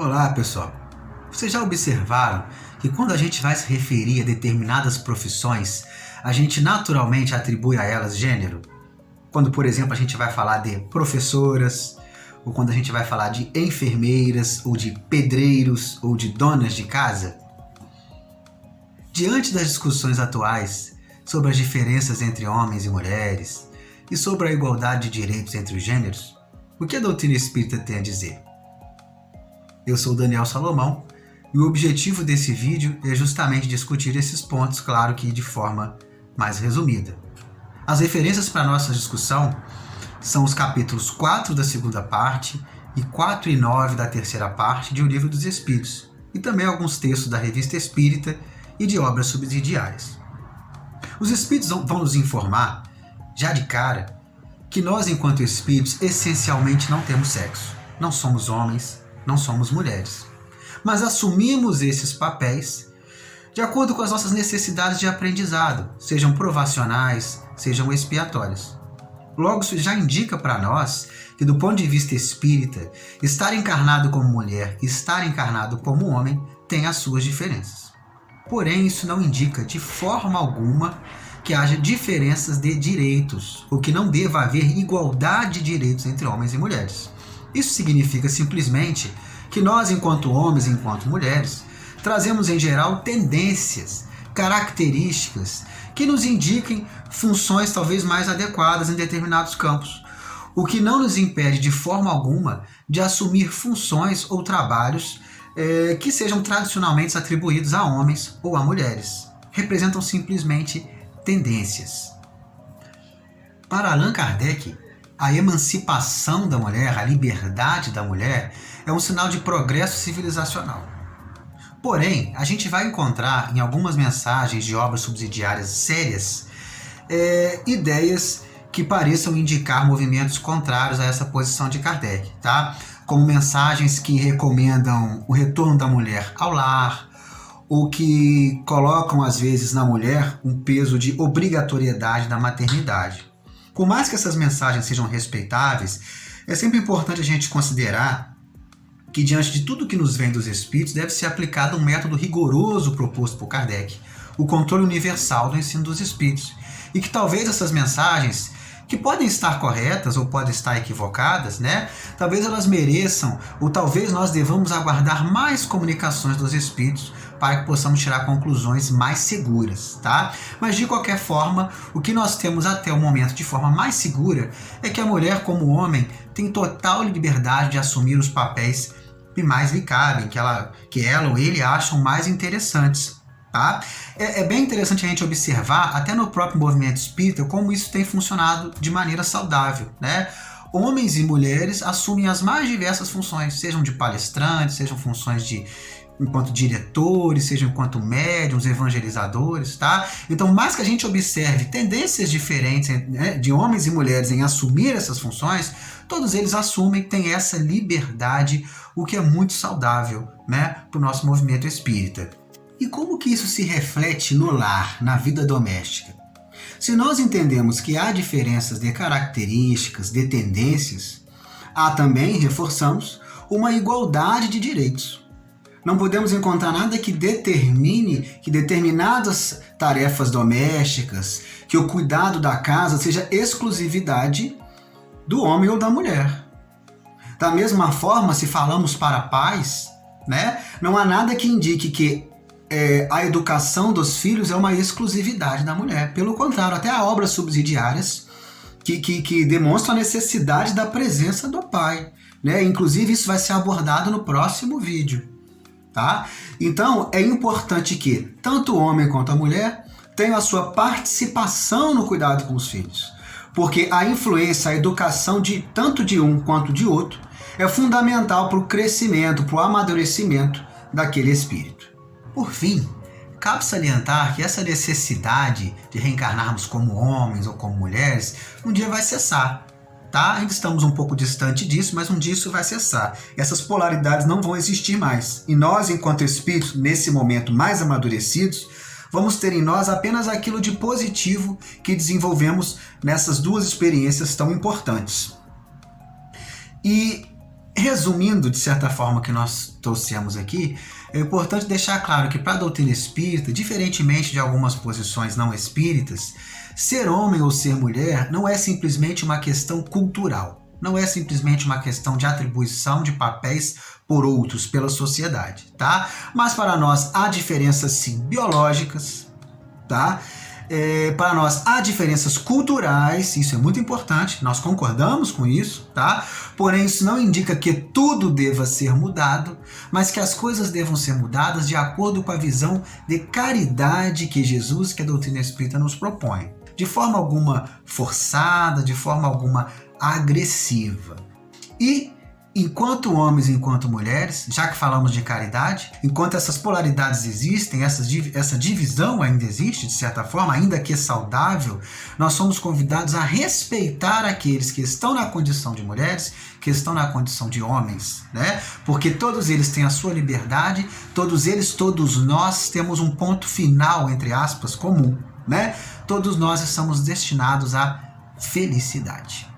Olá, pessoal. Vocês já observaram que quando a gente vai se referir a determinadas profissões, a gente naturalmente atribui a elas gênero? Quando, por exemplo, a gente vai falar de professoras, ou quando a gente vai falar de enfermeiras, ou de pedreiros, ou de donas de casa? Diante das discussões atuais sobre as diferenças entre homens e mulheres e sobre a igualdade de direitos entre os gêneros, o que a doutrina espírita tem a dizer? Eu sou Daniel Salomão e o objetivo desse vídeo é justamente discutir esses pontos, claro que de forma mais resumida. As referências para a nossa discussão são os capítulos 4 da segunda parte e 4 e 9 da terceira parte de O Livro dos Espíritos, e também alguns textos da Revista Espírita e de obras subsidiárias. Os Espíritos vão nos informar, já de cara, que nós, enquanto Espíritos, essencialmente não temos sexo. Não somos homens, não somos mulheres. Mas assumimos esses papéis de acordo com as nossas necessidades de aprendizado, sejam provacionais, sejam expiatórias. Logo, isso já indica para nós que, do ponto de vista espírita, estar encarnado como mulher e estar encarnado como homem tem as suas diferenças. Porém, isso não indica de forma alguma que haja diferenças de direitos, ou que não deva haver igualdade de direitos entre homens e mulheres. Isso significa simplesmente que nós, enquanto homens e enquanto mulheres, trazemos em geral tendências, características que nos indiquem funções talvez mais adequadas em determinados campos, o que não nos impede de forma alguma de assumir funções ou trabalhos que sejam tradicionalmente atribuídos a homens ou a mulheres. Representam simplesmente tendências. Para Allan Kardec, a emancipação da mulher, a liberdade da mulher, é um sinal de progresso civilizacional. Porém, a gente vai encontrar em algumas mensagens de obras subsidiárias sérias ideias que pareçam indicar movimentos contrários a essa posição de Kardec, tá? Como mensagens que recomendam o retorno da mulher ao lar, ou que colocam às vezes na mulher um peso de obrigatoriedade da maternidade. Por mais que essas mensagens sejam respeitáveis, é sempre importante a gente considerar que, diante de tudo que nos vem dos Espíritos, deve ser aplicado um método rigoroso proposto por Kardec, o controle universal do ensino dos Espíritos, e que talvez essas mensagens, que podem estar corretas ou podem estar equivocadas, talvez elas mereçam, ou talvez nós devamos aguardar mais comunicações dos Espíritos para que possamos tirar conclusões mais seguras, tá? Mas de qualquer forma, o que nós temos até o momento de forma mais segura é que a mulher, como homem, tem total liberdade de assumir os papéis que mais lhe cabem, que ela ou ele acham mais interessantes, tá? É bem interessante a gente observar, até no próprio movimento espírita, como isso tem funcionado de maneira saudável, Homens e mulheres assumem as mais diversas funções, sejam de palestrantes, sejam funções enquanto diretores, sejam enquanto médiums, evangelizadores, tá? Então, mais que a gente observe tendências diferentes de homens e mulheres em assumir essas funções, todos eles assumem, têm essa liberdade, o que é muito saudável, para o nosso movimento espírita. E como que isso se reflete no lar, na vida doméstica? Se nós entendemos que há diferenças de características, de tendências, há também, reforçamos, uma igualdade de direitos. Não podemos encontrar nada que determine que determinadas tarefas domésticas, que o cuidado da casa seja exclusividade do homem ou da mulher. Da mesma forma, se falamos para pais, não há nada que indique que a educação dos filhos é uma exclusividade da mulher. Pelo contrário, até há obras subsidiárias que demonstram a necessidade da presença do pai. Inclusive, isso vai ser abordado no próximo vídeo. Tá? Então, é importante que tanto o homem quanto a mulher tenham a sua participação no cuidado com os filhos, porque a influência, a educação tanto de um quanto de outro é fundamental para o crescimento, para o amadurecimento daquele espírito. Por fim, cabe salientar que essa necessidade de reencarnarmos como homens ou como mulheres um dia vai cessar. Tá? Ainda estamos um pouco distante disso, mas um dia isso vai cessar. Essas polaridades não vão existir mais. E nós, enquanto espíritos, nesse momento mais amadurecidos, vamos ter em nós apenas aquilo de positivo que desenvolvemos nessas duas experiências tão importantes. E Resumindo, de certa forma, o que nós trouxemos aqui, é importante deixar claro que para a doutrina espírita, diferentemente de algumas posições não espíritas, ser homem ou ser mulher não é simplesmente uma questão cultural. Não é simplesmente uma questão de atribuição de papéis por outros, pela sociedade, tá? Mas para nós há diferenças sim biológicas, tá? Para nós há diferenças culturais, isso é muito importante, nós concordamos com isso, tá? Porém, isso não indica que tudo deva ser mudado, mas que as coisas devam ser mudadas de acordo com a visão de caridade que Jesus, que a doutrina espírita nos propõe. De forma alguma forçada, de forma alguma agressiva. E enquanto homens e enquanto mulheres, já que falamos de caridade, enquanto essas polaridades existem, essa divisão ainda existe, de certa forma, ainda que saudável, nós somos convidados a respeitar aqueles que estão na condição de mulheres, que estão na condição de homens, né? Porque todos eles têm a sua liberdade, todos nós temos um ponto final, entre aspas, comum, né? Todos nós estamos destinados à felicidade.